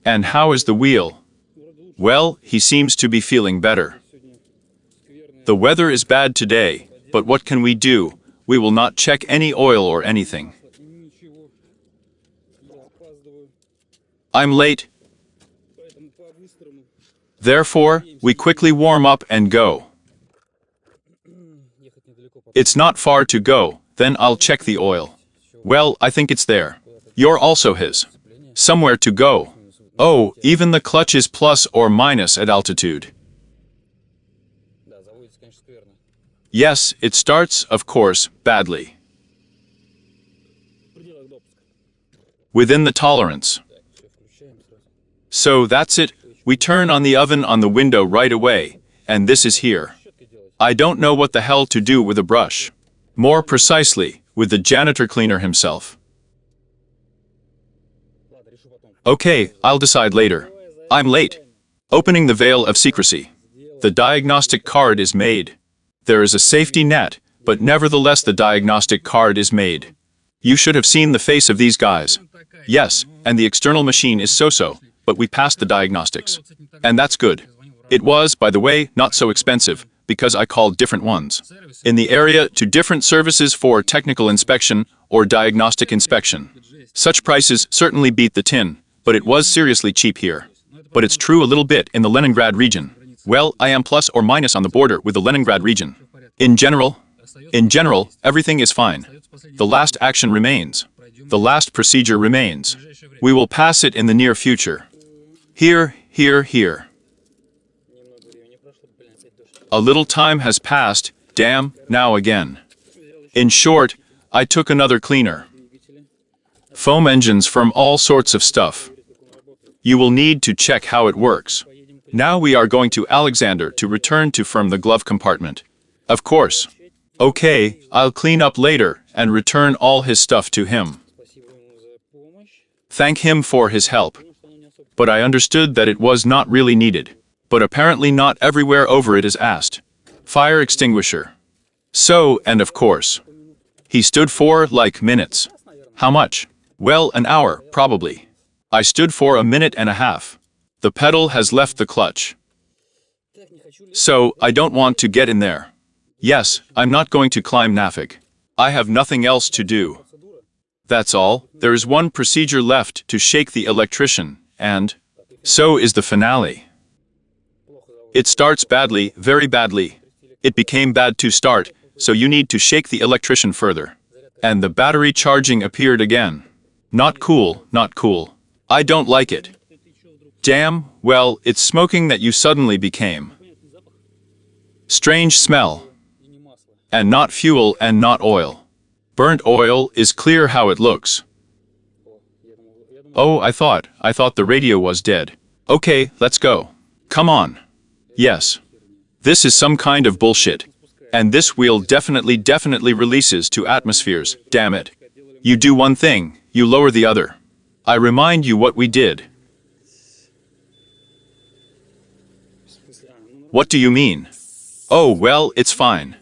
And how is the wheel? Well, he seems to be feeling better. The weather is bad today, but what can we do? We will not check any oil or anything. I'm late. Therefore, we quickly warm up and go. It's not far to go, then I'll check the oil. Well, I think it's there. You're also his. Somewhere to go. Oh, even the clutch is plus or minus at altitude. Yes, it starts, of course, badly. Within the tolerance. So that's it. We turn on the oven on the window right away, and this is here. I don't know what the hell to do with a brush. More precisely, with the janitor cleaner himself. Okay, I'll decide later. I'm late. Opening the veil of secrecy. The diagnostic card is made. There is a safety net, but nevertheless the diagnostic card is made. You should have seen the face of these guys. Yes, and the external machine is so-so, but we passed the diagnostics. And that's good. It was, by the way, not so expensive, because I called different ones. In the area to different services for technical inspection or diagnostic inspection. Such prices certainly beat the tin, but it was seriously cheap here. But it's true a little bit in the Leningrad region. Well, I am plus or minus on the border with the Leningrad region. In general, everything is fine. The last action remains. The last procedure remains. We will pass it in the near future. Here. A little time has passed, damn, now again. In short, I took another cleaner. Foam engines from all sorts of stuff. You will need to check how it works. Now we are going to Alexander to return to from the glove compartment. Of course. Okay, I'll clean up later and return all his stuff to him. Thank him for his help. But I understood that it was not really needed. But apparently not everywhere over it is asked. Fire extinguisher. So, and of course. He stood for, like, minutes. How much? Well, an hour, probably. I stood for a minute and a half. The pedal has left the clutch. So, I don't want to get in there. Yes, I'm not going to climb Nafik. I have nothing else to do. That's all. There is one procedure left to shake the electrician, and so is the finale. It starts badly, very badly. It became bad to start, so you need to shake the electrician further. And the battery charging appeared again. Not cool, not cool. I don't like it. Damn, well, it's smoking that you suddenly became. Strange smell. And not fuel and not oil. Burnt oil is clear how it looks. Oh, I thought the radio was dead. Okay, let's go. Come on. Yes. This is some kind of bullshit. And this wheel definitely releases to atmospheres, damn it. You do one thing, you lower the other. I remind you what we did. What do you mean? Oh, well, it's fine.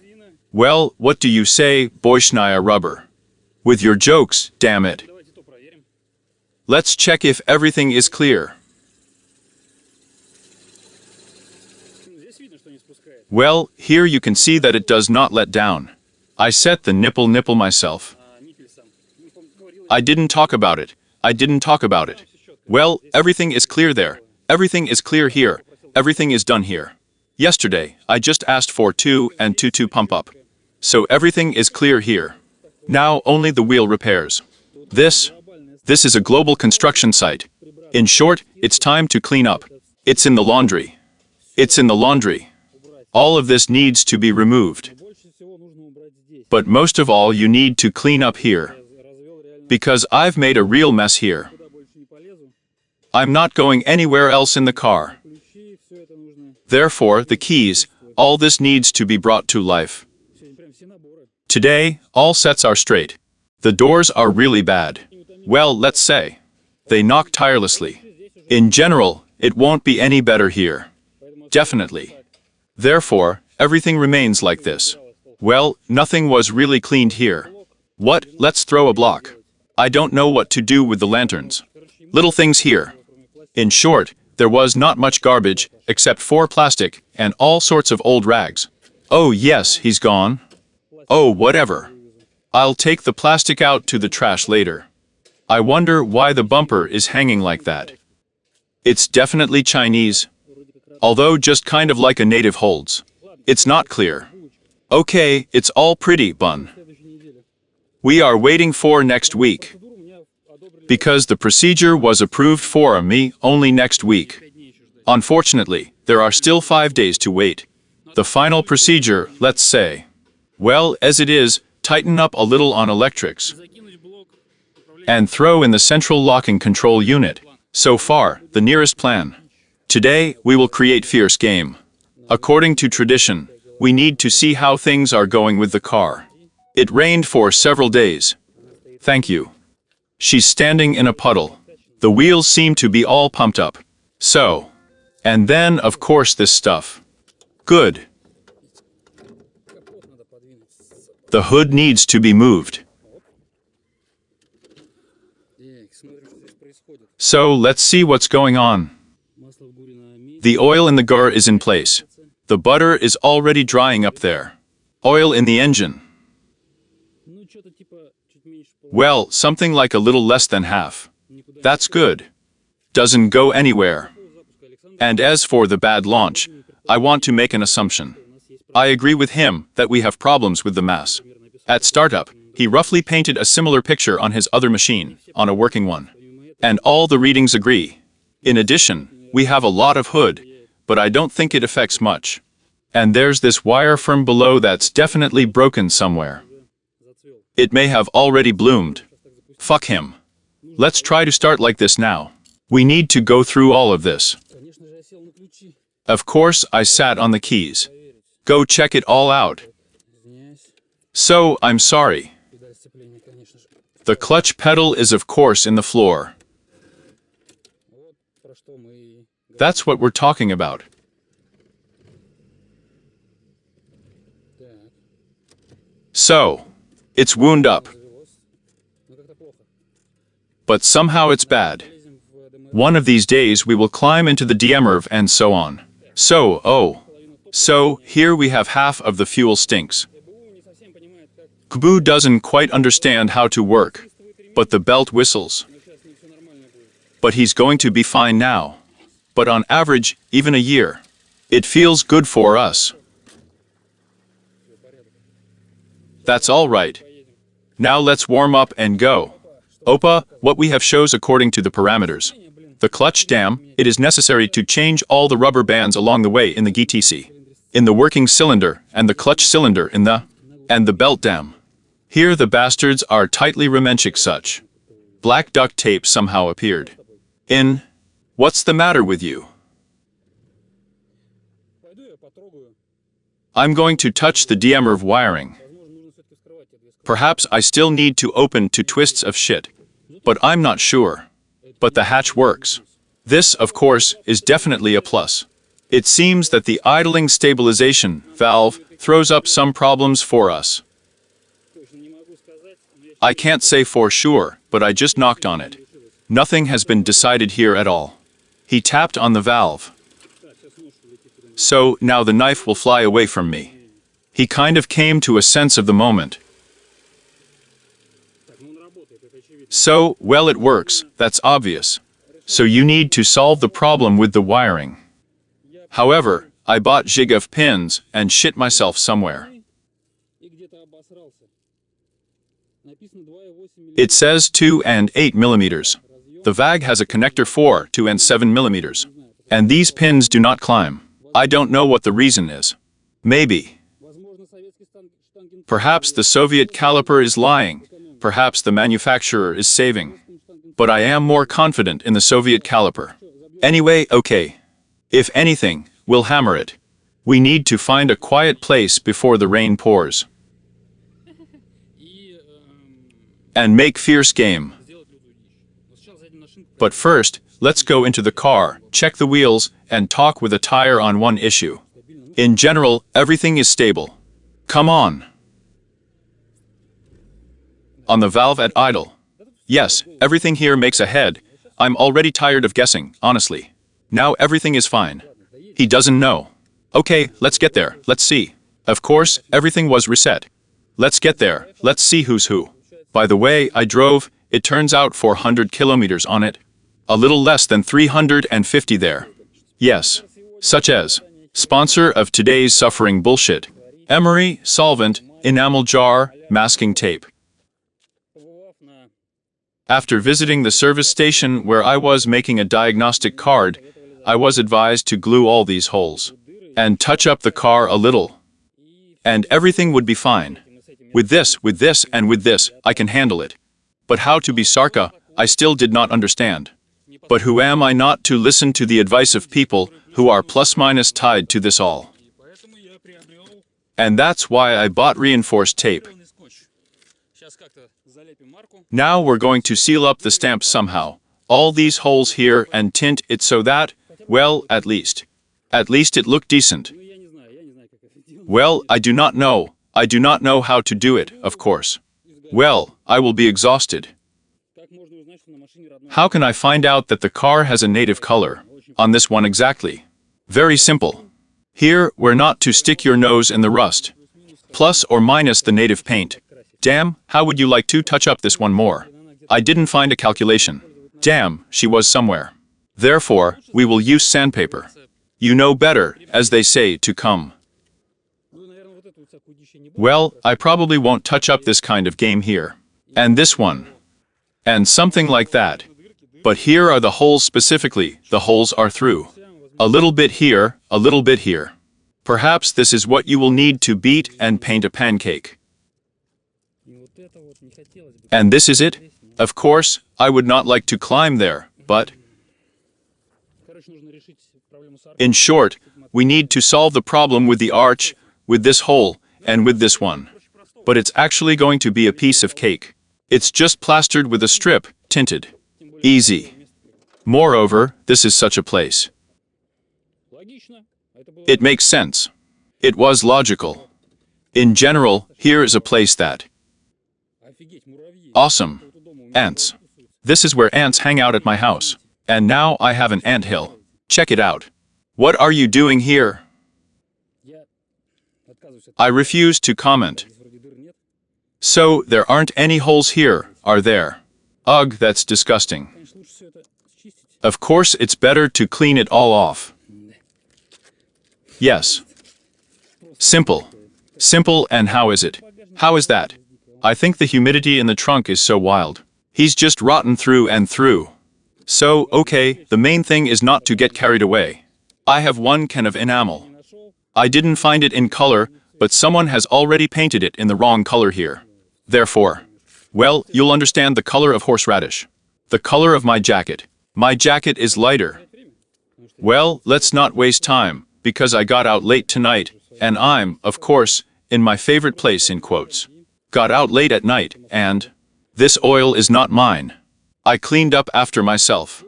Well, what do you say, boyshnaya rubber? With your jokes, damn it. Let's check if everything is clear. Well, here you can see that it does not let down. I set the nipple myself. I didn't talk about it. Well, everything is clear there. Everything is clear here. Everything is done here. Yesterday, I just asked for 2 and 2 pump up. So everything is clear here. Now only the wheel repairs. This is a global construction site. In short, it's time to clean up. It's in the laundry. All of this needs to be removed. But most of all, you need to clean up here. Because I've made a real mess here. I'm not going anywhere else in the car. Therefore, the keys, all this needs to be brought to life. Today, all sets are straight. The doors are really bad. Well, let's say. They knock tirelessly. In general, it won't be any better here. Definitely. Therefore, everything remains like this. Well, nothing was really cleaned here. What? Let's throw a block. I don't know what to do with the lanterns. little things here. In short, there was not much garbage, except for plastic and all sorts of old rags. Oh yes, he's gone. Oh, whatever. I'll take the plastic out to the trash later. I wonder why the bumper is hanging like that. It's definitely Chinese, although just kind of like a native holds. It's not clear. Okay, it's all pretty, Bun. We are waiting for next week. Because the procedure was approved for me only next week. Unfortunately, there are still 5 days to wait. The final procedure, let's say. Well, as it is, tighten up a little on electrics. And throw in the central locking control unit. So far, the nearest plan. Today, we will create fierce game. According to tradition, we need to see how things are going with the car. It rained for several days. Thank you. She's standing in a puddle. The wheels seem to be all pumped up. So. And then, of course, this stuff. Good. The hood needs to be moved. So, let's see what's going on. The oil in the gur is in place. The butter is already drying up there. Oil in the engine. Well, something like a little less than half. That's good. Doesn't go anywhere. And as for the bad launch, I want to make an assumption. I agree with him that we have problems with the mass. At startup, he roughly painted a similar picture on his other machine, on a working one. And all the readings agree. In addition, we have a lot of hood, but I don't think it affects much. And there's this wire from below that's definitely broken somewhere. It may have already bloomed. Fuck him. Let's try to start like this now. We need to go through all of this. Of course, I sat on the keys. Go check it all out. So, I'm sorry. The clutch pedal is of course in the floor. That's what we're talking about. So, it's wound up. But somehow it's bad. One of these days we will climb into the DMRV and so on. So, here we have half of the fuel stinks. Kubu doesn't quite understand how to work, but the belt whistles. But he's going to be fine now. But on average, even a year. It feels good for us. That's all right. Now let's warm up and go. Opa, what we have shows according to the parameters. The clutch dam, it is necessary to change all the rubber bands along the way in the GTC. In the working cylinder, and the clutch cylinder in the, and the belt dam. Here the bastards are tightly remenchik such. Black duct tape somehow appeared. In, what's the matter with you? I'm going to touch the DMRV wiring. Perhaps I still need to open two twists of shit. But I'm not sure. But the hatch works. This, of course, is definitely a plus. It seems that the idling stabilization valve throws up some problems for us. I can't say for sure, but I just knocked on it. Nothing has been decided here at all. He tapped on the valve. So, now the knife will fly away from me. He kind of came to a sense of the moment. So, well, it works, that's obvious. So you need to solve the problem with the wiring. However, I bought jig of pins and shit myself somewhere. It says 2 and 8 millimeters. The VAG has a connector 4, 2 and 7 millimeters. And these pins do not climb. I don't know what the reason is. Maybe. Perhaps the Soviet caliper is lying. Perhaps the manufacturer is saving. But I am more confident in the Soviet caliper. Anyway, okay. If anything, we'll hammer it. We need to find a quiet place before the rain pours. And make fierce game. But first, let's go into the car, check the wheels, and talk with a tire on one issue. In general, everything is stable. Come on. On the valve at idle. Yes, everything here makes a head. I'm already tired of guessing, honestly. Now everything is fine. He doesn't know. Okay, let's get there, let's see. Of course, everything was reset. Let's get there, let's see who's who. By the way, I drove, it turns out 400 kilometers on it. A little less than 350 there. Yes. Such as, sponsor of today's suffering bullshit. Emery, solvent, enamel jar, masking tape. After visiting the service station where I was making a diagnostic card, I was advised to glue all these holes and touch up the car a little. And everything would be fine. With this, and with this, I can handle it. But how to be Sarka, I still did not understand. But who am I not to listen to the advice of people who are plus-minus tied to this all? And that's why I bought reinforced tape. Now we're going to seal up the stamp somehow. All these holes here and tint it so that, well, at least it looked decent. Well, I do not know. I do not know how to do it, of course. Well, I will be exhausted. How can I find out that the car has a native color? On this one exactly. Very simple. Here, we're not to stick your nose in the rust. Plus or minus the native paint. Damn, how would you like to touch up this one more? I didn't find a calculation. Damn, she was somewhere. Therefore, we will use sandpaper. You know better, as they say, to come. Well, I probably won't touch up this kind of game here. And this one. And something like that. But here are the holes specifically, the holes are through. A little bit here, a little bit here. Perhaps this is what you will need to beat and paint a pancake. And this is it? Of course, I would not like to climb there, but... In short, we need to solve the problem with the arch, with this hole, and with this one. But it's actually going to be a piece of cake. It's just plastered with a strip, tinted. Easy. Moreover, this is such a place. It makes sense. It was logical. In general, here is a place that... Awesome. Ants. This is where ants hang out at my house. And now I have an ant hill. Check it out. What are you doing here? I refuse to comment. So, there aren't any holes here, are there? Ugh, that's disgusting. Of course, it's better to clean it all off. Yes. Simple. Simple, and how is it? How is that? I think the humidity in the trunk is so wild. He's just rotten through and through. So, okay, the main thing is not to get carried away. I have one can of enamel. I didn't find it in color, but someone has already painted it in the wrong color here. Therefore, well, you'll understand the color of horseradish. The color of my jacket. My jacket is lighter. Well, let's not waste time, because I got out late tonight, and I'm, of course, in my favorite place in quotes. Got out late at night, and... This oil is not mine. I cleaned up after myself.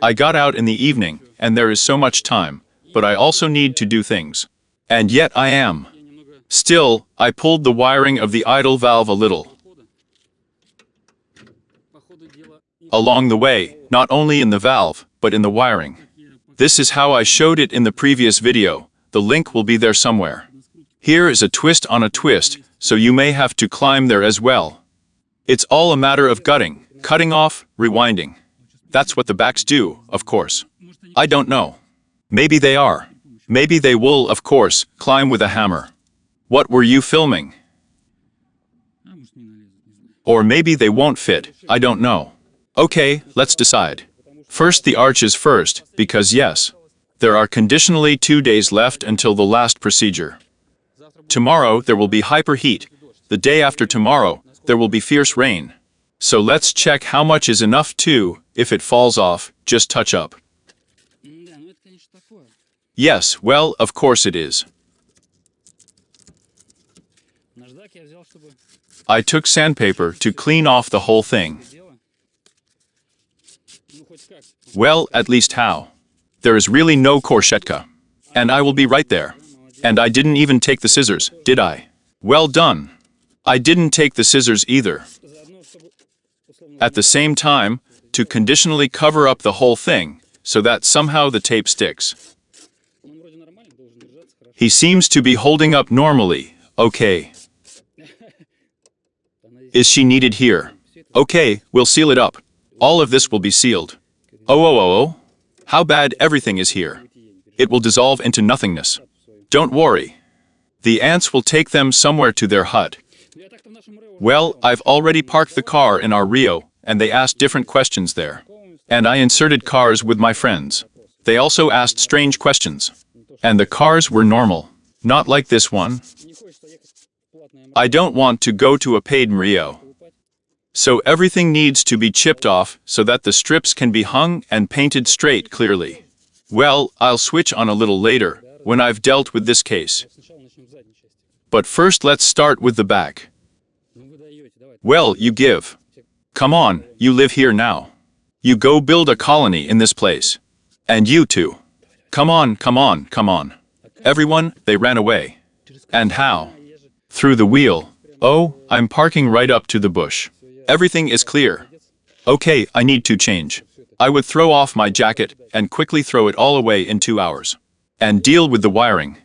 I got out in the evening, and there is so much time, but I also need to do things. And yet I am. Still, I pulled the wiring of the idle valve a little. Along the way, not only in the valve, but in the wiring. This is how I showed it in the previous video. The link will be there somewhere. Here is a twist on a twist, so you may have to climb there as well. It's all a matter of gutting, cutting off, rewinding. That's what the backs do, of course. I don't know. Maybe they are. Maybe they will, of course, climb with a hammer. What were you filming? Or maybe they won't fit, I don't know. Okay, let's decide. First the arches first, because yes, there are conditionally 2 days left until the last procedure. Tomorrow there will be hyperheat. The day after tomorrow, there will be fierce rain. So let's check how much is enough to, if it falls off, just touch up. Yes, well, of course it is. I took sandpaper to clean off the whole thing. Well, at least how? There is really no korshetka. And I will be right there. And I didn't even take the scissors, did I? Well done. I didn't take the scissors either. At the same time, to conditionally cover up the whole thing, so that somehow the tape sticks. He seems to be holding up normally. Okay. Is she needed here? Okay, we'll seal it up. All of this will be sealed. Oh. How bad everything is here. It will dissolve into nothingness. Don't worry. The ants will take them somewhere to their hut. Well, I've already parked the car in our Rio, and they asked different questions there. And I inserted cars with my friends. They also asked strange questions. And the cars were normal. Not like this one. I don't want to go to a paid Rio. So everything needs to be chipped off so that the strips can be hung and painted straight clearly. Well, I'll switch on a little later, when I've dealt with this case. But first let's start with the back. Well, you give. Come on, you live here now. You go build a colony in this place. And you too. Come on. Everyone, they ran away. And how? Through the wheel. Oh, I'm parking right up to the bush. Everything is clear. Okay, I need to change. I would throw off my jacket and quickly throw it all away in 2 hours. And deal with the wiring.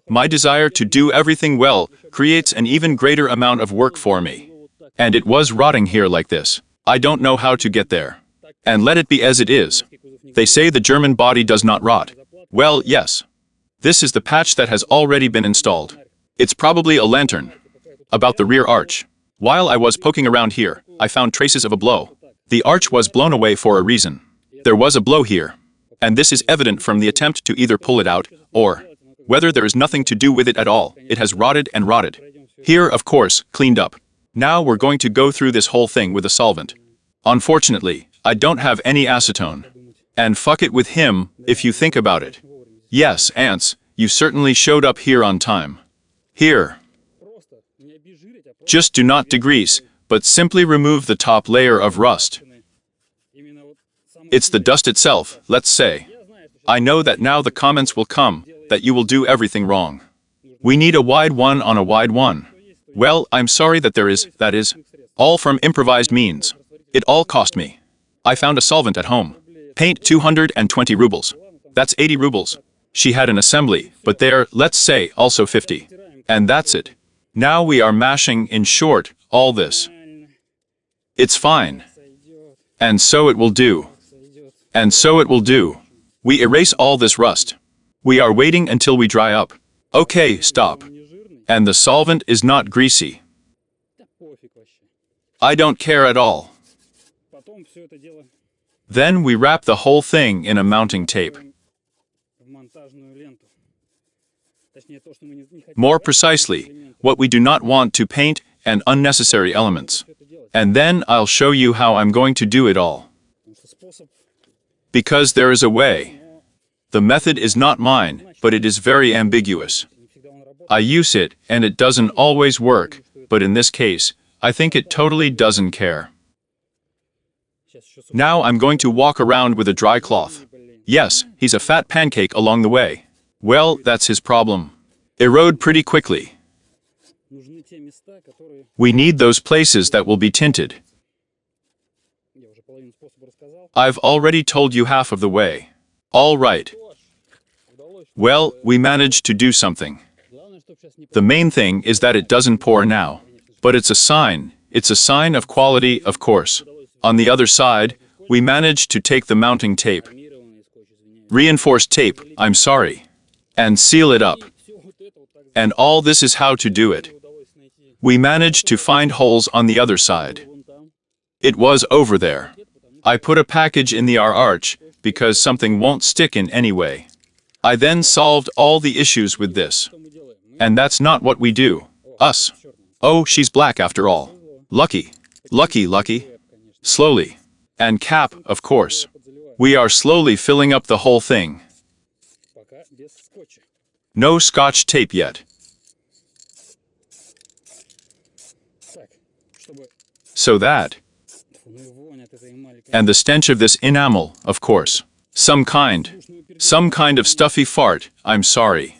My desire to do everything well creates an even greater amount of work for me. And it was rotting here like this. I don't know how to get there. And let it be as it is. They say the German body does not rot. Well, yes. This is the patch that has already been installed. It's probably a lantern. About the rear arch. While I was poking around here, I found traces of a blow. The arch was blown away for a reason. There was a blow here. And this is evident from the attempt to either pull it out, or, whether there is nothing to do with it at all, it has rotted and rotted. Here, of course, cleaned up. Now we're going to go through this whole thing with a solvent. Unfortunately, I don't have any acetone. And fuck it with him, if you think about it. Yes, ants, you certainly showed up here on time. Here. Just do not degrease, but simply remove the top layer of rust. It's the dust itself, let's say. I know that now the comments will come, that you will do everything wrong. We need a wide one on a wide one. Well, I'm sorry that that is, all from improvised means. It all cost me. I found a solvent at home. Paint 220 rubles. That's 80 rubles. She had an assembly, but there, let's say, also 50. And that's it. Now we are mashing, in short, all this. It's fine. And so it will do. And so it will do. We erase all this rust. We are waiting until we dry up. Okay, stop. And the solvent is not greasy. I don't care at all. Then we wrap the whole thing in a mounting tape. More precisely, what we do not want to paint and unnecessary elements. And then I'll show you how I'm going to do it all. Because there is a way. The method is not mine, but it is very ambiguous. I use it, and it doesn't always work, but in this case, I think it totally doesn't care. Now I'm going to walk around with a dry cloth. Yes, he's a fat pancake along the way. Well, that's his problem. Erode pretty quickly. We need those places that will be tinted. I've already told you half of the way. All right. Well, we managed to do something. The main thing is that it doesn't pour now. But it's a sign of quality, of course. On the other side, we managed to take the mounting tape. Reinforced tape, I'm sorry. And seal it up. And all this is how to do it. We managed to find holes on the other side. It was over there. I put a package in the arch, because something won't stick in anyway. I then solved all the issues with this. And that's not what we do. Us. Oh, she's black after all. Lucky. Lucky. Slowly. And cap, of course. We are slowly filling up the whole thing. No scotch tape yet. So that. And the stench of this enamel, of course. Some kind of stuffy fart, I'm sorry.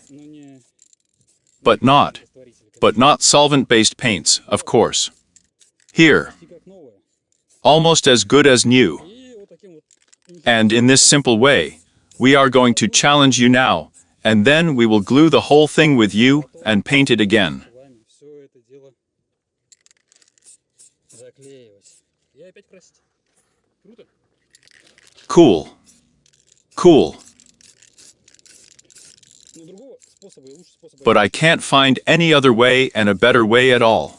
But not solvent-based paints, of course. Here. almost as good as new. And in this simple way, we are going to challenge you now, and then we will glue the whole thing with you and paint it again. Cool. Cool. But I can't find any other way and a better way at all.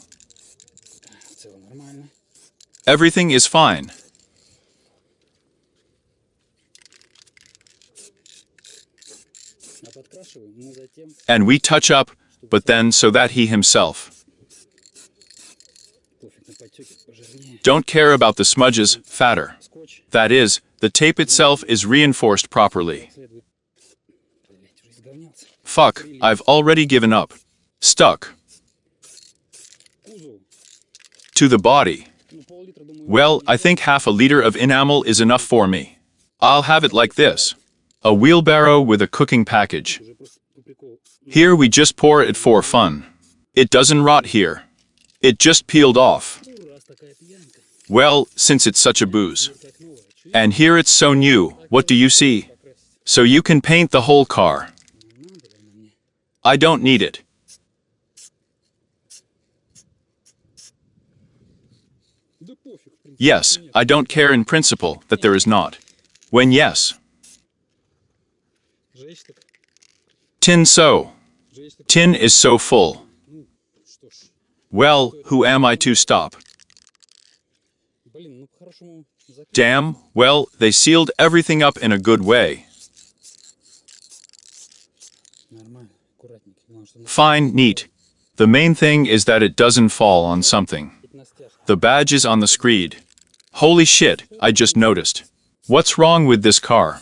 Everything is fine. And we touch up, but then so that he himself. Don't care about the smudges, fatter. That is, the tape itself is reinforced properly. Fuck, I've already given up. Stuck. To the body. Well, I think half a liter of enamel is enough for me. I'll have it like this. A wheelbarrow with a cooking package. Here we just pour it for fun. It doesn't rot here. It just peeled off. Well, since it's such a booze. And here it's so new, what do you see? So you can paint the whole car. I don't need it. Yes, I don't care in principle that there is not. When yes. Tin so. Tin is so full. Well, who am I to stop? Damn, well, they sealed everything up in a good way. Fine, neat. The main thing is that it doesn't fall on something. The badge is on the screed. Holy shit, I just noticed. What's wrong with this car?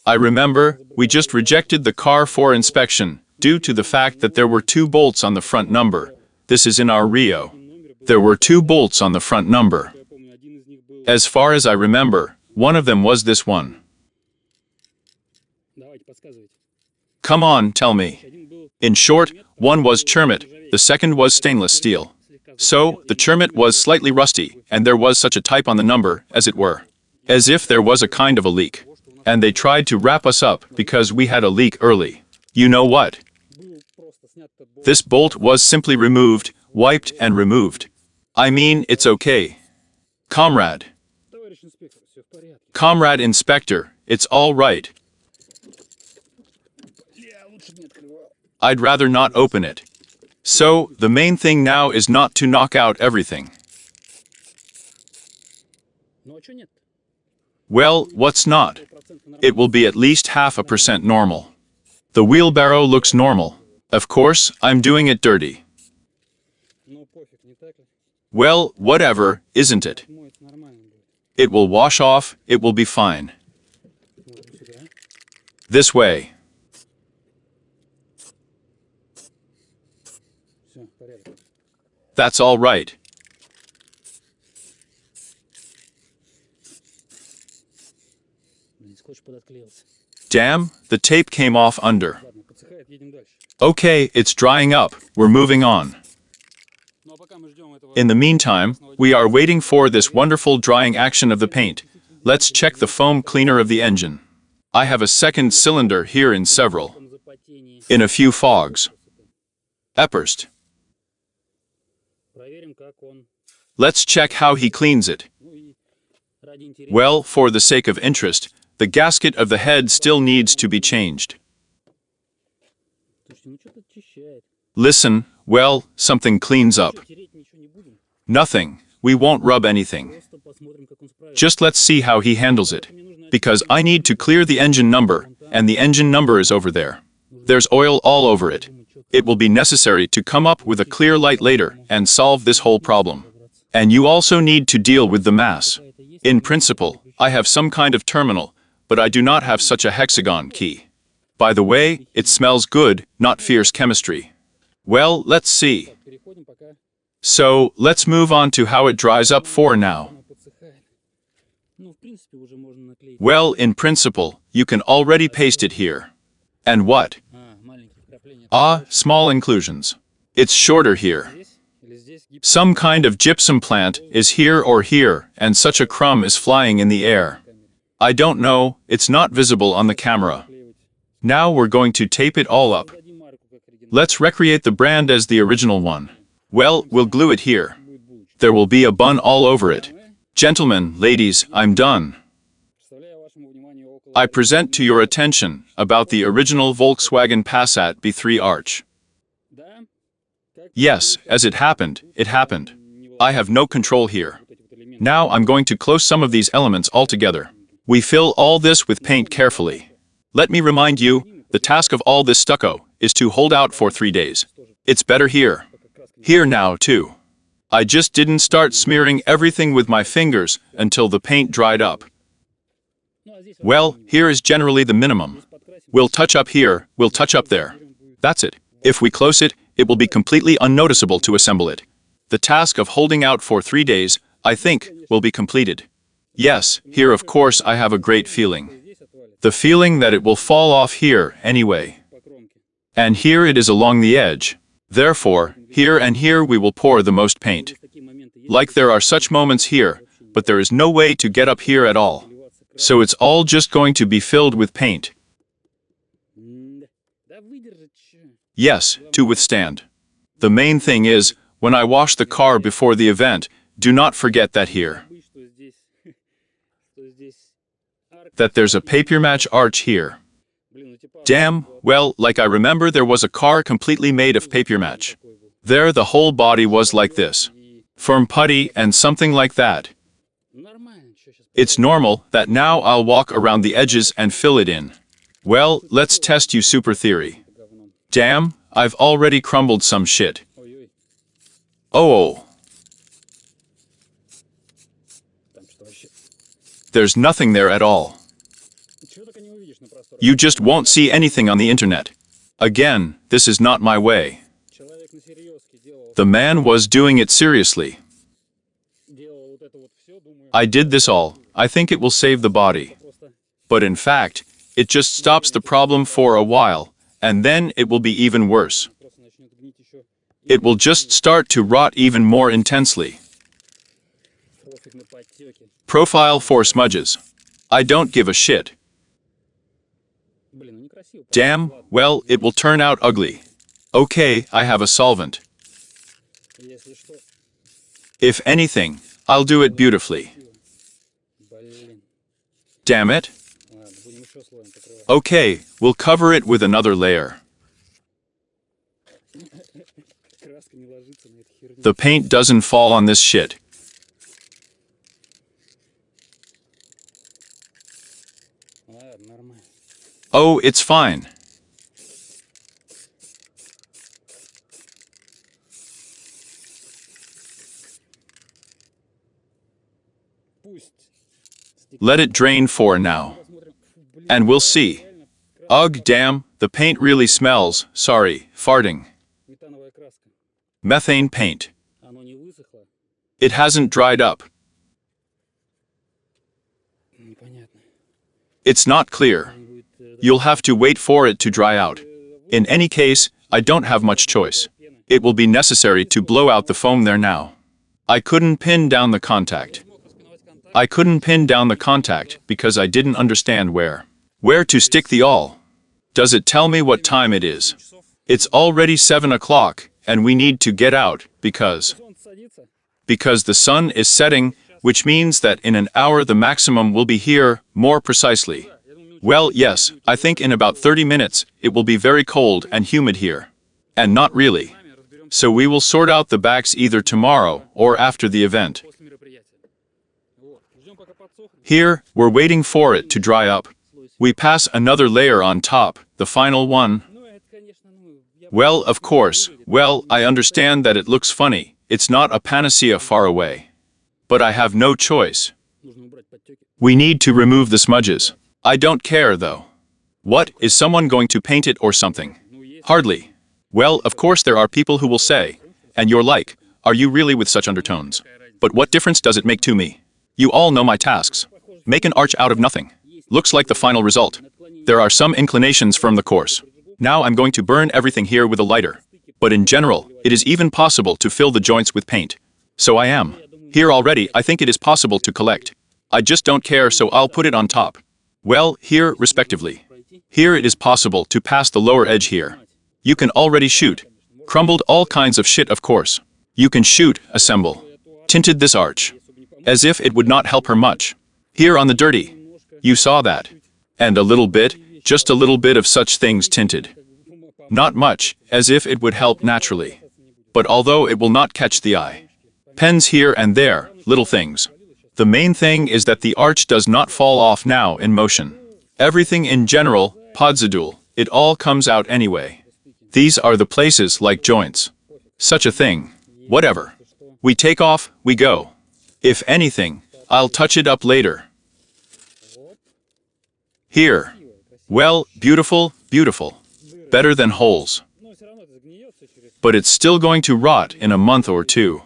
I remember, we just rejected the car for inspection, due to the fact that there were 2 bolts on the front number. This is in our Rio. There were 2 bolts on the front number. As far as I remember, one of them was this one. Come on, tell me. In short, one was Chermit, the second was stainless steel. So, the Chermit was slightly rusty, and there was such a type on the number, as it were. As if there was a kind of a leak. And they tried to wrap us up because we had a leak early. You know what? This bolt was simply removed, wiped and removed. I mean, it's okay. Comrade. Comrade Inspector, it's all right. I'd rather not open it. So, the main thing now is not to knock out everything. Well, what's not? It will be at least 0.5% normal. The wheelbarrow looks normal. Of course, I'm doing it dirty. Well, whatever, isn't it? It will wash off, it will be fine. This way. That's all right. Damn, the tape came off under. Okay, it's drying up. We're moving on. In the meantime, we are waiting for this wonderful drying action of the paint. Let's check the foam cleaner of the engine. I have a second cylinder here in several. In a few fogs. Epperst. Let's check how he cleans it. Well, for the sake of interest, the gasket of the head still needs to be changed. Listen, well, something cleans up. Nothing. We won't rub anything. Just let's see how he handles it. Because I need to clear the engine number, and the engine number is over there. There's oil all over it. It will be necessary to come up with a clear light later and solve this whole problem. And you also need to deal with the mass. In principle, I have some kind of terminal, but I do not have such a hexagon key. By the way, it smells good, not fierce chemistry. Well, let's see. So, let's move on to how it dries up for now. Well, in principle, you can already paste it here. And what? Ah, small inclusions. It's shorter here. Some kind of gypsum plant is here or here, and such a crumb is flying in the air. I don't know, it's not visible on the camera. Now we're going to tape it all up. Let's recreate the brand as the original one. Well, we'll glue it here. There will be a bun all over it. Gentlemen, ladies, I'm done. I present to your attention about the original Volkswagen Passat B3 Arch. Yes, as it happened, it happened. I have no control here. Now I'm going to close some of these elements altogether. We fill all this with paint carefully. Let me remind you, the task of all this stucco is to hold out for 3 days. It's better here. Here now, too. I just didn't start smearing everything with my fingers until the paint dried up. Well, here is generally the minimum. We'll touch up here, we'll touch up there. That's it. If we close it, it will be completely unnoticeable to assemble it. The task of holding out for 3 days, I think, will be completed. Yes, here of course I have a great feeling. The feeling that it will fall off here anyway. And here it is along the edge. Therefore, here and here we will pour the most paint. Like there are such moments here, but there is no way to get up here at all. So it's all just going to be filled with paint. Yes, to withstand. The main thing is, when I wash the car before the event, do not forget that here. That there's a paper match arch here. Damn, well, like I remember there was a car completely made of paper match. There the whole body was like this. Firm putty and something like that. It's normal that now I'll walk around the edges and fill it in. Well, let's test you super theory. Damn, I've already crumbled some shit. Oh. There's nothing there at all. You just won't see anything on the internet. Again, this is not my way. The man was doing it seriously. I did this all. I think it will save the body. But in fact, it just stops the problem for a while, and then it will be even worse. It will just start to rot even more intensely. Profile for smudges. I don't give a shit. Damn, well, it will turn out ugly. Okay, I have a solvent. If anything, I'll do it beautifully. Damn it. Okay, we'll cover it with another layer. The paint doesn't fall on this shit. Oh, it's fine. Let it drain for now. And we'll see. Ugh, damn, the paint really smells, sorry, farting. Methane paint. It hasn't dried up. It's not clear. You'll have to wait for it to dry out. In any case, I don't have much choice. It will be necessary to blow out the foam there now. I couldn't pin down the contact. Because I didn't understand where to stick the awl. Does it tell me what time it is? It's already 7 o'clock, and we need to get out, because the sun is setting, which means that in an hour the maximum will be here, more precisely. Well, yes, I think in about 30 minutes, it will be very cold and humid here. And not really. So we will sort out the backs either tomorrow or after the event. Here, we're waiting for it to dry up. We pass another layer on top, the final one. Well, of course, well, I understand that it looks funny. It's not a panacea far away. But I have no choice. We need to remove the smudges. I don't care, though. What, is someone going to paint it or something? Hardly. Well, of course there are people who will say, and you're like, are you really with such undertones? But what difference does it make to me? You all know my tasks. Make an arch out of nothing. Looks like the final result. There are some inclinations from the course. Now I'm going to burn everything here with a lighter. But in general, it is even possible to fill the joints with paint. So I am. Here already, I think it is possible to collect. I just don't care, so I'll put it on top. Well, here, respectively. Here it is possible to pass the lower edge here. You can already shoot. Crumbled all kinds of shit, of course. You can shoot, assemble. Tinted this arch. As if it would not help her much. Here on the dirty. You saw that. And a little bit, just a little bit of such things tinted. Not much, as if it would help naturally. But although it will not catch the eye. Pens here and there, little things. The main thing is that the arch does not fall off now in motion. Everything in general, podzidul, it all comes out anyway. These are the places like joints. Such a thing. Whatever. We take off, we go. If anything, I'll touch it up later. Here. Well, beautiful, beautiful. Better than holes. But it's still going to rot in a month or two.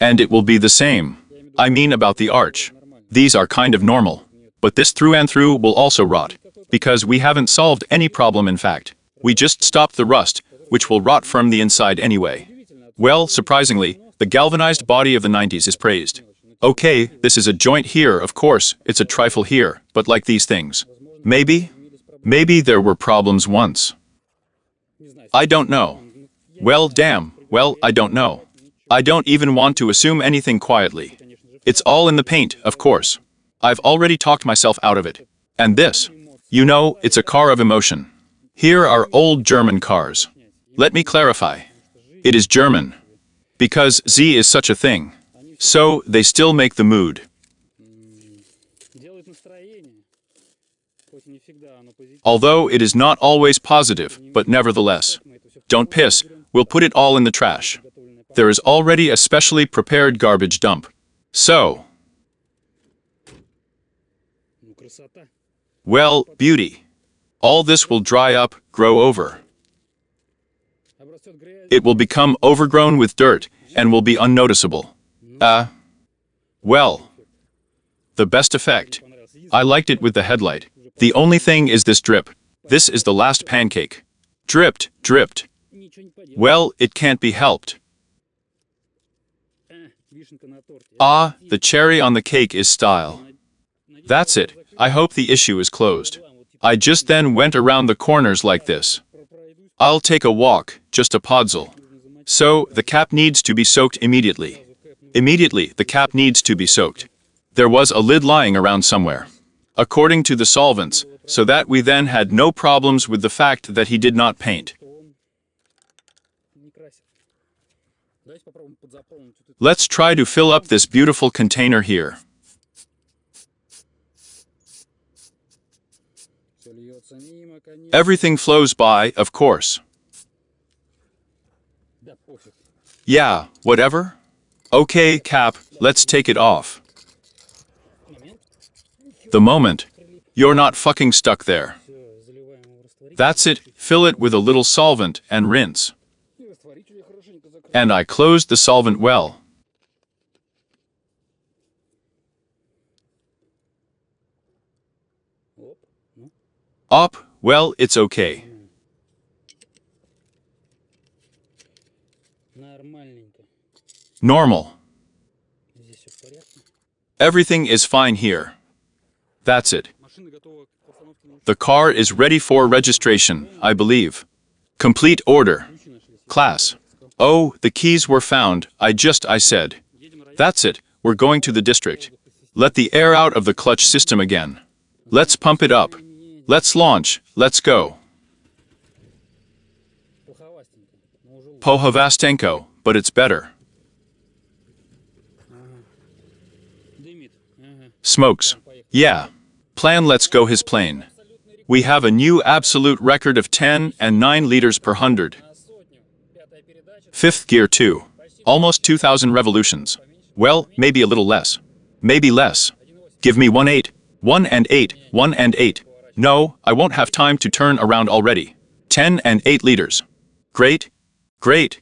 And it will be the same. I mean about the arch. These are kind of normal. But this through and through will also rot. Because we haven't solved any problem in fact. We just stopped the rust, which will rot from the inside anyway. Well, surprisingly, the galvanized body of the 90s is praised. Okay, this is a joint here, of course, it's a trifle here, but like these things. Maybe there were problems once. I don't know. Well, damn, well, I don't know. I don't even want to assume anything quietly. It's all in the paint, of course. I've already talked myself out of it. And this, you know, it's a car of emotion. Here are old German cars. Let me clarify. It is German. Because Z is such a thing. So, they still make the mood. Although it is not always positive, but nevertheless. Don't piss, we'll put it all in the trash. There is already a specially prepared garbage dump. So. Well, beauty. All this will dry up, grow over. It will become overgrown with dirt, and will be unnoticeable. Well. The best effect. I liked it with the headlight. The only thing is this drip. This is the last pancake. Dripped, dripped. Well, it can't be helped. Ah, the cherry on the cake is style. That's it. I hope the issue is closed. I just then went around the corners like this. I'll take a walk, just a podzol. So, the cap needs to be soaked immediately. Immediately, the cap needs to be soaked. There was a lid lying around somewhere. According to the solvents, so that we then had no problems with the fact that he did not paint. Let's try to fill up this beautiful container here. Everything flows by, of course. Yeah, whatever. Okay, cap, let's take it off. The moment. You're not fucking stuck there. That's it, fill it with a little solvent and rinse. And I closed the solvent well. Up, well, it's okay. Normal. Everything is fine here. That's it. The car is ready for registration, I believe. Complete order. Class. Oh, the keys were found, I said. That's it, we're going to the district. Let the air out of the clutch system again. Let's pump it up. Let's launch, let's go. Pohavastenko, but it's better. Smokes. Yeah. Plan, let's go his plane. We have a new absolute record of 10 and 9 liters per 100. Fifth gear too. Almost 2,000 revolutions. Well, maybe a little less. Maybe less. Give me 1-8. 1 and 8. 1 and 8. No, I won't have time to turn around already. 10 and 8 liters. Great. Great.